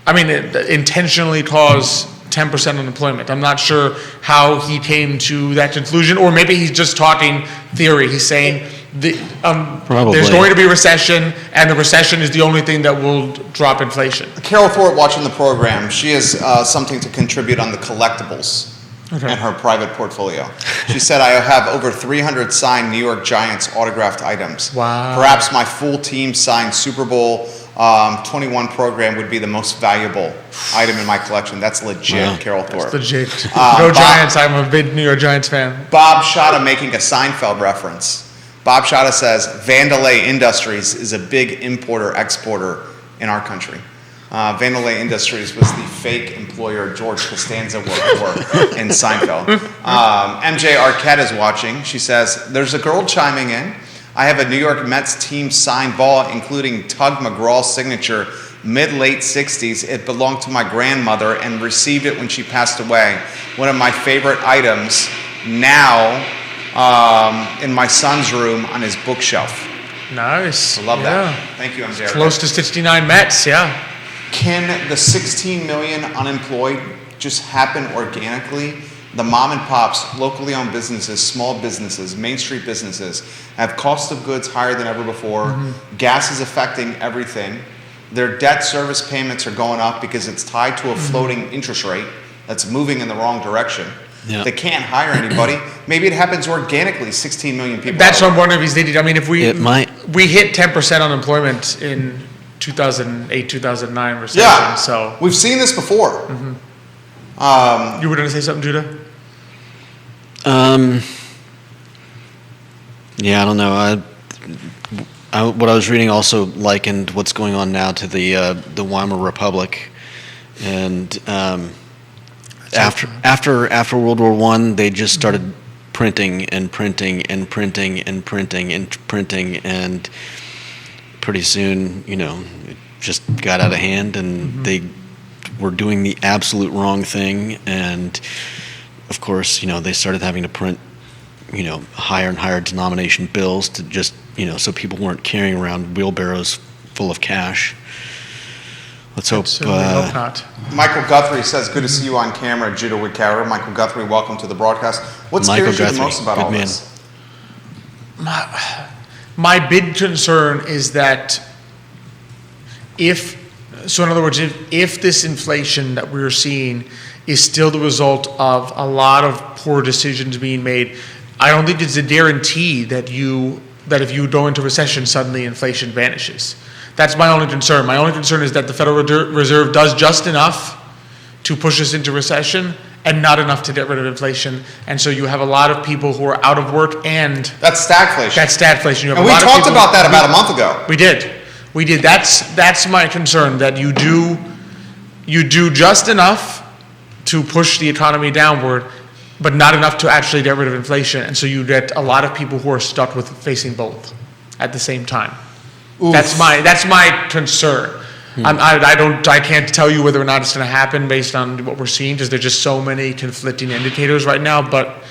intentionally cause 10% unemployment. I'm not sure how he came to that conclusion, or maybe he's just talking theory. He's saying there's going to be a recession, and the recession is the only thing that will drop inflation. Carol Thorpe, watching the program, she has something to contribute on the collectibles in her private portfolio. She said, I have over 300 signed New York Giants autographed items. Wow. Perhaps my full team signed Super Bowl 21 program would be the most valuable item in my collection. That's legit, wow. Carol Thorpe. That's legit. Go Giants. I'm a big New York Giants fan. Bob Shada making a Seinfeld reference. Bob Shada says, Vandelay Industries is a big importer-exporter in our country. Vandelay Industries was the fake employer George Costanza worked for in Seinfeld. MJ Arquette is watching. She says, there's a girl chiming in. I have a New York Mets team signed ball, including Tug McGraw's signature, mid-late 60s. It belonged to my grandmother and received it when she passed away. One of my favorite items now in my son's room on his bookshelf. Nice. I love that. Thank you, I'm Jared. Close to 69 Mets, yeah. Can the 16 million unemployed just happen organically? The mom and pops, locally owned businesses, small businesses, Main Street businesses have cost of goods higher than ever before. Gas is affecting everything. Their debt service payments are going up because it's tied to a floating interest rate that's moving in the wrong direction. Yeah. They can't hire anybody. Maybe it happens organically, 16 million people. That's what I'm wondering if he's needed. I mean, if we hit 10% unemployment in 2008, 2009 recession. Yeah, so we've seen this before. You were going to say something, Judah? Yeah, I don't know. What I was reading also likened what's going on now to the Weimar Republic, and after World War I, they just started printing and printing and printing and printing and printing, and pretty soon, it just got out of hand, and they were doing the absolute wrong thing, and of course, they started having to print, higher and higher denomination bills to just, so people weren't carrying around wheelbarrows full of cash. Let's hope not. Michael Guthrie says, good to see you on camera, Judah Woodcower. Michael Guthrie, welcome to the broadcast. What scares you the most about all this? My big concern is that if this inflation that we're seeing is still the result of a lot of poor decisions being made, I don't think it's a guarantee that if you go into recession, suddenly inflation vanishes. That's my only concern. My only concern is that the Federal Reserve does just enough to push us into recession and not enough to get rid of inflation. And so you have a lot of people who are out of work, and that's stagflation. That's stagflation. And we talked about that about a month ago. We did. That's my concern, that you do just enough to push the economy downward, but not enough to actually get rid of inflation. And so you get a lot of people who are stuck with facing both at the same time. Oof. That's my concern. I can't tell you whether or not it's going to happen based on what we're seeing, because there's just so many conflicting indicators right now. But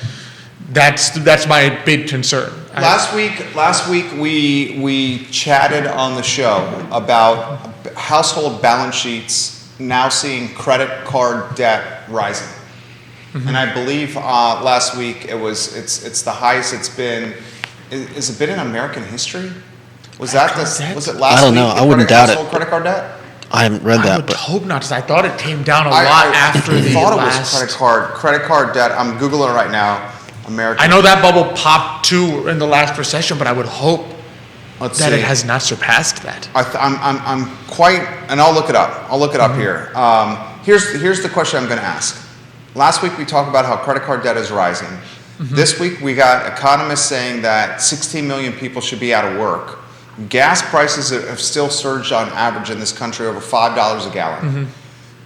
that's my big concern. Last week we chatted on the show about household balance sheets now seeing credit card debt rising, and I believe last week it's the highest it's been. Is it been in American history? Was it last week? I don't know. I wouldn't doubt it. Credit card debt. I haven't read that. I would hope not, because I thought it came down a lot after the thought last. It was credit card debt. I'm googling it right now. American. I know that bubble popped too in the last recession, but I would hope that it has not surpassed that. I'm quite, and I'll look it up. I'll look it up here. Here's the question I'm going to ask. Last week we talked about how credit card debt is rising. This week we got economists saying that 16 million people should be out of work. Gas prices have still surged on average in this country over $5 a gallon.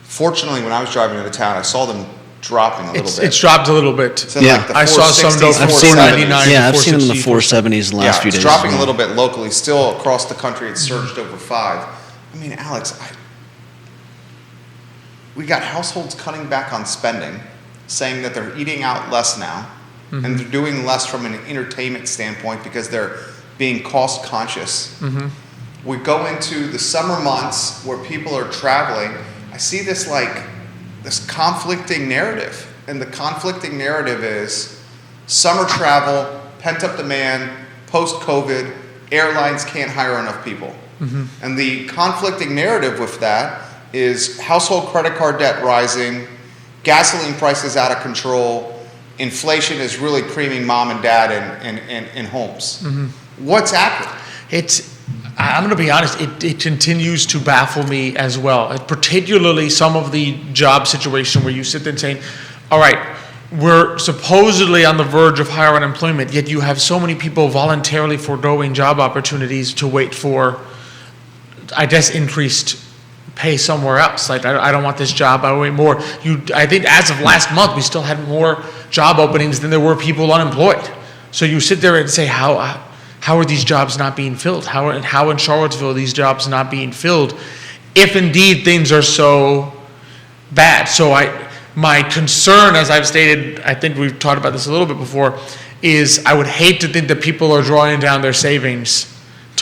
Fortunately, when I was driving into town, I saw them dropping a little bit. It's dropped a little bit. I saw some go from 499 to 460. I've seen them in the 470s the last few days. It's dropping a little bit locally. Still across the country, it's surged over 5. I mean, Alex, we got households cutting back on spending, saying that they're eating out less now, and they're doing less from an entertainment standpoint because they're being cost conscious. We go into the summer months where people are traveling. I see this conflicting narrative, and the conflicting narrative is summer travel, pent up demand, post COVID, airlines can't hire enough people. And the conflicting narrative with that is household credit card debt rising, gasoline prices out of control, inflation is really creaming mom and dad in homes. What's accurate? I'm going to be honest, it continues to baffle me as well, particularly some of the job situation where you sit there and saying, all right, we're supposedly on the verge of higher unemployment, yet you have so many people voluntarily foregoing job opportunities to wait for, I guess, increased pay somewhere else. Like, I don't want this job, I wait more. I think as of last month, we still had more job openings than there were people unemployed. So you sit there and say, how are these jobs not being filled? How in Charlottesville are these jobs not being filled, if indeed things are so bad? So my concern, as I've stated, I think we've talked about this a little bit before, is I would hate to think that people are drawing down their savings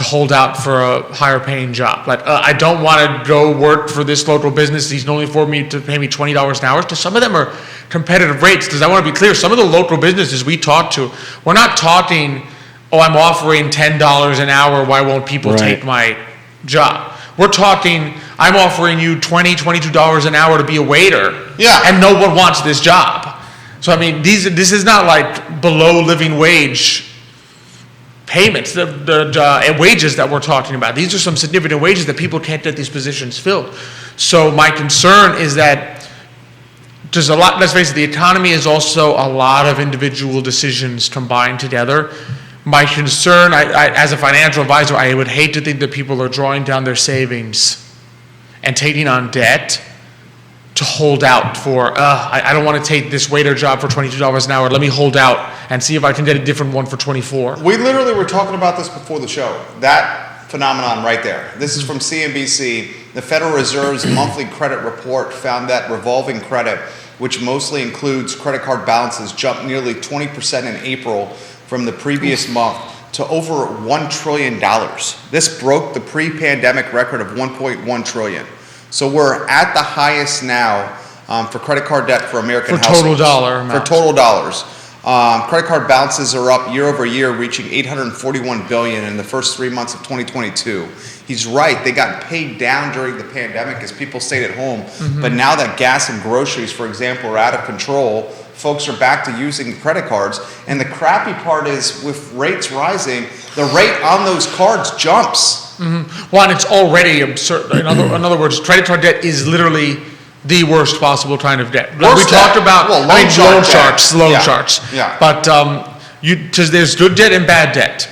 to hold out for a higher paying job. Like, I don't want to go work for this local business. He's only for me to pay me $20 an hour. Because some of them are competitive rates. Because I want to be clear, some of the local businesses we talk to, we're not talking, oh, I'm offering $10 an hour. Why won't people take my job? We're talking, I'm offering you $20, $22 an hour to be a waiter. Yeah. And no one wants this job. So, I mean, this is not like below living wage payments, the wages that we're talking about. These are some significant wages that people can't get these positions filled. So my concern is that there's a lot, let's face it, the economy is also a lot of individual decisions combined together. My concern, I as a financial advisor, I would hate to think that people are drawing down their savings and taking on debt to hold out for, I don't want to take this waiter job for $22 an hour. Let me hold out and see if I can get a different one for $24. We literally were talking about this before the show. That phenomenon right there. This is from CNBC. The Federal Reserve's monthly credit report found that revolving credit, which mostly includes credit card balances, jumped nearly 20% in April from the previous month to over $1 trillion. This broke the pre-pandemic record of $1.1 trillion. So we're at the highest now for credit card debt for American households. For total dollar amount. For total dollars. Credit card balances are up year over year, reaching $841 billion in the first 3 months of 2022. He's right. They got paid down during the pandemic as people stayed at home. Mm-hmm. But now that gas and groceries, for example, are out of control, folks are back to using credit cards. And the crappy part is with rates rising, the rate on those cards jumps. Mm-hmm. Well, and it's already absurd. In other words, credit card debt is literally the worst possible kind of debt. Worst we talked about loan sharks. Yeah. But because there's good debt and bad debt.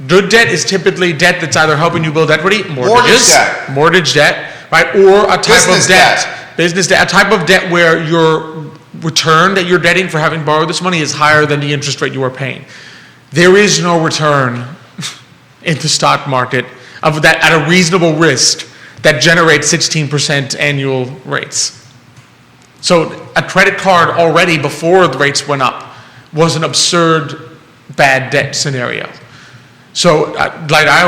Good debt is typically debt that's either helping you build equity, mortgage debt, right, or a type of debt, business debt, a type of debt where your return that you're getting for having borrowed this money is higher than the interest rate you are paying. There is no return in the stock market of that at a reasonable risk that generates 16% annual rates. So a credit card already before the rates went up was an absurd bad debt scenario. So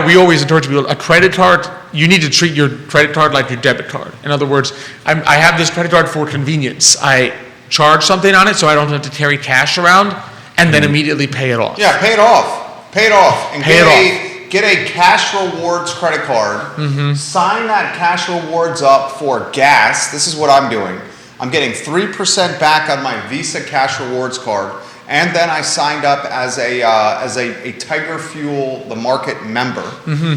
we always encourage people, a credit card, you need to treat your credit card like your debit card. In other words, I have this credit card for convenience. I charge something on it so I don't have to carry cash around and then immediately pay it off. Yeah, pay it off. And get a cash rewards credit card, sign that cash rewards up for gas. This is what I'm doing. I'm getting 3% back on my Visa cash rewards card, and then I signed up as a Tiger Fuel, the market member.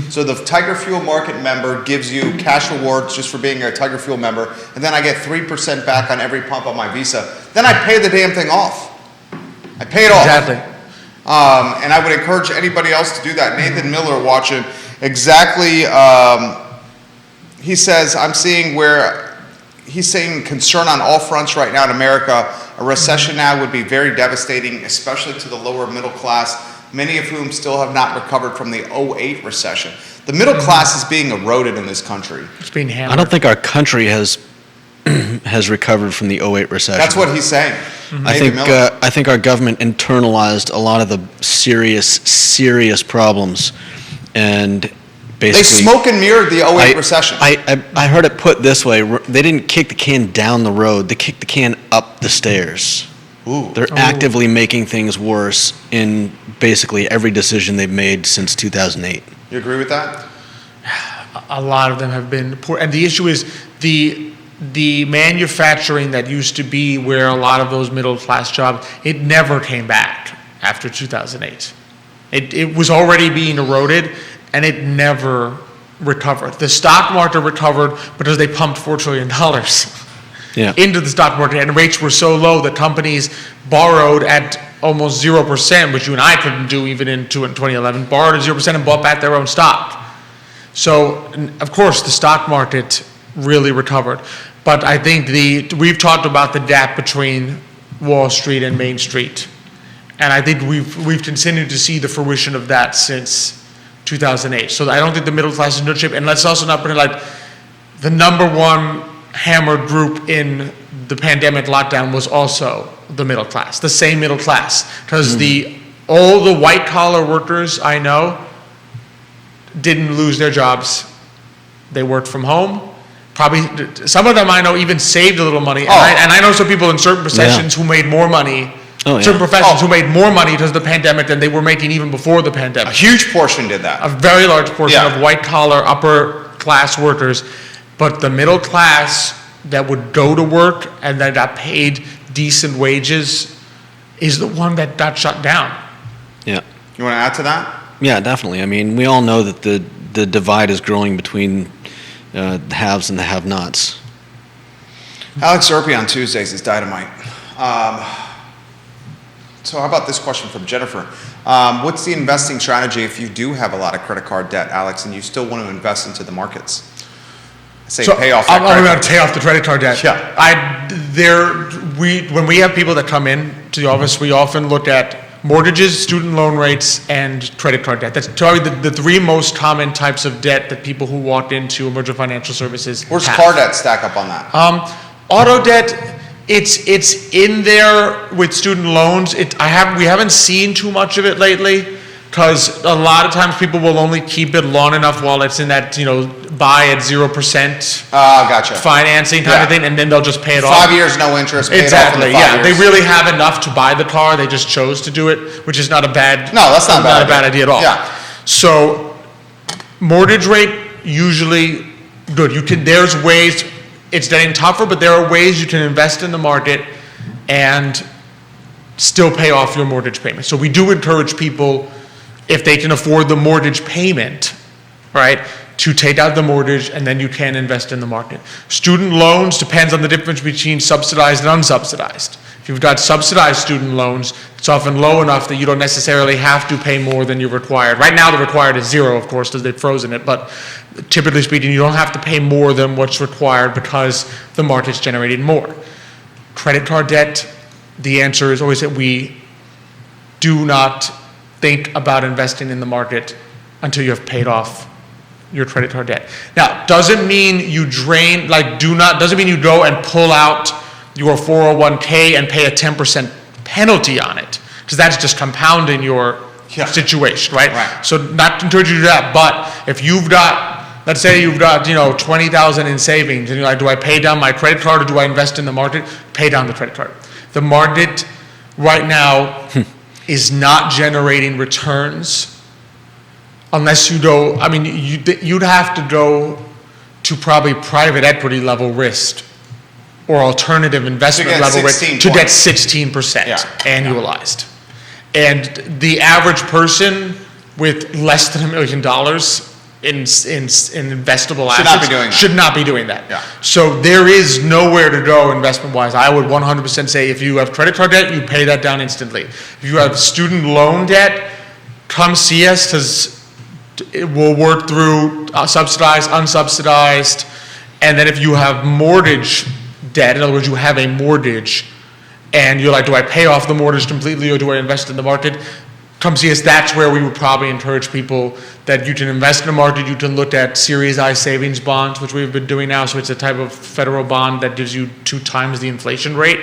So the Tiger Fuel market member gives you cash rewards just for being a Tiger Fuel member, and then I get 3% back on every pump on my Visa. Then I pay the damn thing off. I pay it off. Exactly. And I would encourage anybody else to do that. Nathan Miller watching exactly, he says, he's saying concern on all fronts right now in America. A recession now would be very devastating, especially to the lower middle class, many of whom still have not recovered from the 2008 recession. The middle class is being eroded in this country. It's being hammered. I don't think our country has recovered from the 2008 recession. That's what he's saying. I think our government internalized a lot of the serious problems, and basically they smoke and mirrored the 2008 recession. I heard it put this way: they didn't kick the can down the road; they kicked the can up the stairs. They're actively making things worse in basically every decision they've made since 2008. You agree with that? A lot of them have been poor, and the issue is the manufacturing that used to be where a lot of those middle class jobs, it never came back after 2008. It was already being eroded, and it never recovered. The stock market recovered because they pumped $4 trillion into the stock market, and rates were so low that companies borrowed at almost 0%, which you and I couldn't do even in 2011, borrowed at 0% and bought back their own stock. So, of course, the stock market really recovered. But I think we've talked about the gap between Wall Street and Main Street. And I think we've continued to see the fruition of that since 2008. So I don't think the middle class is in good shape. And let's also not put it like the number one hammered group in the pandemic lockdown was also the middle class, the same middle class. Because all the white collar workers I know didn't lose their jobs. They worked from home. Probably some of them I know even saved a little money. And I know some people in certain professions who made more money. Certain professions who made more money because of the pandemic than they were making even before the pandemic. A huge portion did that. A very large portion of white collar, upper class workers. But the middle class that would go to work and that got paid decent wages is the one that got shut down. Yeah. You want to add to that? Yeah, definitely. I mean, we all know that the divide is growing between the haves and the have-nots. Alex Urpí on Tuesdays is dynamite. So how about this question from Jennifer? What's the investing strategy if you do have a lot of credit card debt, Alex, and you still want to invest into the markets? Pay off that I'm going to pay off the credit card debt. Yeah. When we have people that come in to the office, we often look at mortgages, student loan rates, and credit card debt. That's probably the three most common types of debt that people who walk into Emergent Financial Services Where's have. car debt stack up on that? Auto debt, it's in there with student loans. We haven't seen too much of it lately because a lot of times people will only keep it long enough while it's in that buy at 0% gotcha. financing kind of thing, and then they'll just pay it off. 5 years, no interest. Exactly. They really have enough to buy the car. They just chose to do it, which is not a bad. No, that's not a bad idea at all. Yeah. So, mortgage rate usually good. There's ways. It's getting tougher, but there are ways you can invest in the market and still pay off your mortgage payment. So we do encourage people, if they can afford the mortgage payment, right, to take out the mortgage and then you can invest in the market. Student loans depends on the difference between subsidized and unsubsidized. If you've got subsidized student loans, it's often low enough that you don't necessarily have to pay more than you're required. Right now the required is 0, of course, because they've frozen it, but typically speaking, you don't have to pay more than what's required because the market's generating more. Credit card debt, the answer is always that we do not think about investing in the market until you have paid off your credit card debt. Now, doesn't mean you doesn't mean you go and pull out your 401k and pay a 10% penalty on it, because that's just compounding your situation, right? So not encourage you to do that, but if you've got, let's say you've got, $20,000 in savings, and you're like, do I pay down my credit card or do I invest in the market? Pay down the credit card. The market right now is not generating returns unless you go, you'd have to go to probably private equity level risk or alternative investment level risk to get 16% annualized. And the average person with less than $1 million in investable assets should not be doing that. Yeah. So there is nowhere to go investment-wise. I would 100% say if you have credit card debt, you pay that down instantly. If you have student loan debt, come see us because it will work through subsidized, unsubsidized, and then if you have mortgage debt, in other words, you have a mortgage, and you're like, do I pay off the mortgage completely or do I invest in the market? Come see us. That's where we would probably encourage people that you can invest in the market. You can look at Series I savings bonds, which we've been doing now. So it's a type of federal bond that gives you 2 times the inflation rate.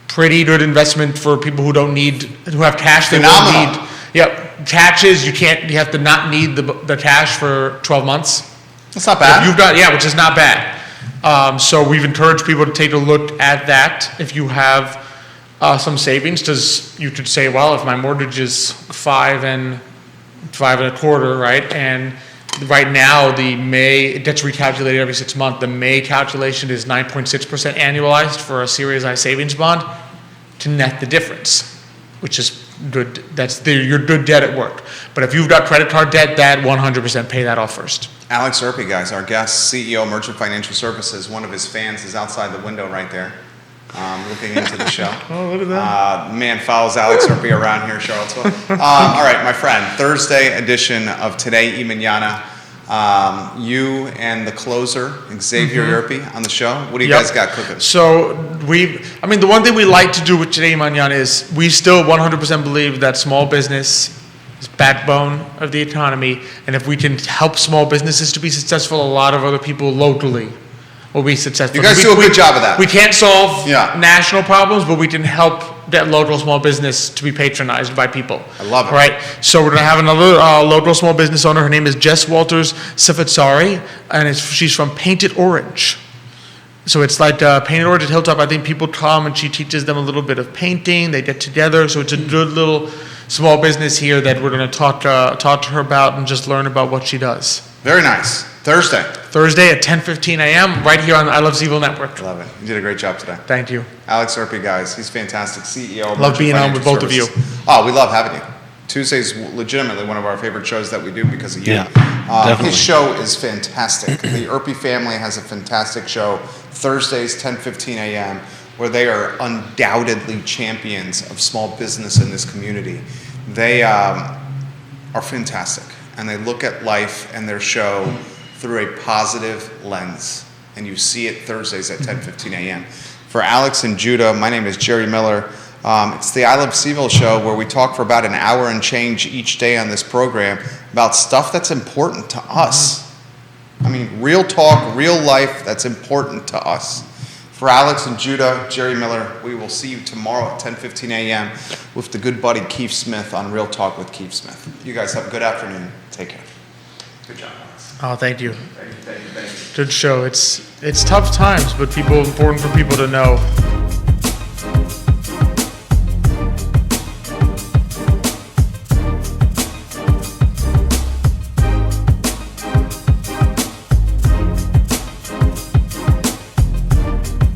Pretty good investment for people who have cash. Phenomenal. Catches, you have to not need the cash for 12 months. That's not bad. Which is not bad. So we've encouraged people to take a look at that if you have some savings, because you could say, well, if my mortgage is 5 and 5.25, right, and right now it gets recalculated every 6 months. The May calculation is 9.6% annualized for a Series I savings bond to net the difference, which is good. That's your good debt at work. But if you've got credit card debt, that 100% pay that off first. Alex Urpi, guys, our guest, CEO, Emergent Financial Services. One of his fans is outside the window right there, looking into the show. Oh, look at that. Man follows Alex Urpi around here in Charlottesville. All right, my friend, Thursday edition of Today y Mañana. You and the closer, Xavier Urpi, on the show. What do you guys got cooking? So the one thing we like to do with Today y Mañana is we still 100% believe that small business is backbone of the economy, and if we can help small businesses to be successful, a lot of other people locally will be successful. You guys do a good job of that. We can't solve national problems, but we can help that local small business to be patronized by people. I love it. Right? So we're going to have another local small business owner. Her name is Jess Walters Sifatsari, and she's from Painted Orange. So it's like Painted Orange at Hilltop. I think people come and she teaches them a little bit of painting. They get together. So it's a good little small business here that we're going to talk to her about and just learn about what she does. Very nice. Thursday at 10:15 a.m. right here on the I Love CVille Network. Love it. You did a great job today. Thank you. Alex Urpí, guys. He's fantastic. CEO of Love being on Emergent with both of you. Services. Oh, we love having you. Tuesday's legitimately one of our favorite shows that we do because of you. Yeah, definitely. His show is fantastic. The Urpí family has a fantastic show, Thursdays, 10:15 a.m., where they are undoubtedly champions of small business in this community. They are fantastic, and they look at life and their show through a positive lens, and you see it Thursdays at 10:15 a.m. For Alex and Judah, my name is Jerry Miller. It's the I Love CVille Show, where we talk for about an hour and change each day on this program about stuff that's important to us. I mean, real talk, real life that's important to us. For Alex and Judah, Jerry Miller, we will see you tomorrow at 10:15 a.m. with the good buddy Keith Smith on Real Talk with Keith Smith. You guys have a good afternoon. Take care. Good job, Alex. Oh, thank you. Thank you. Good show. It's tough times, but important for people to know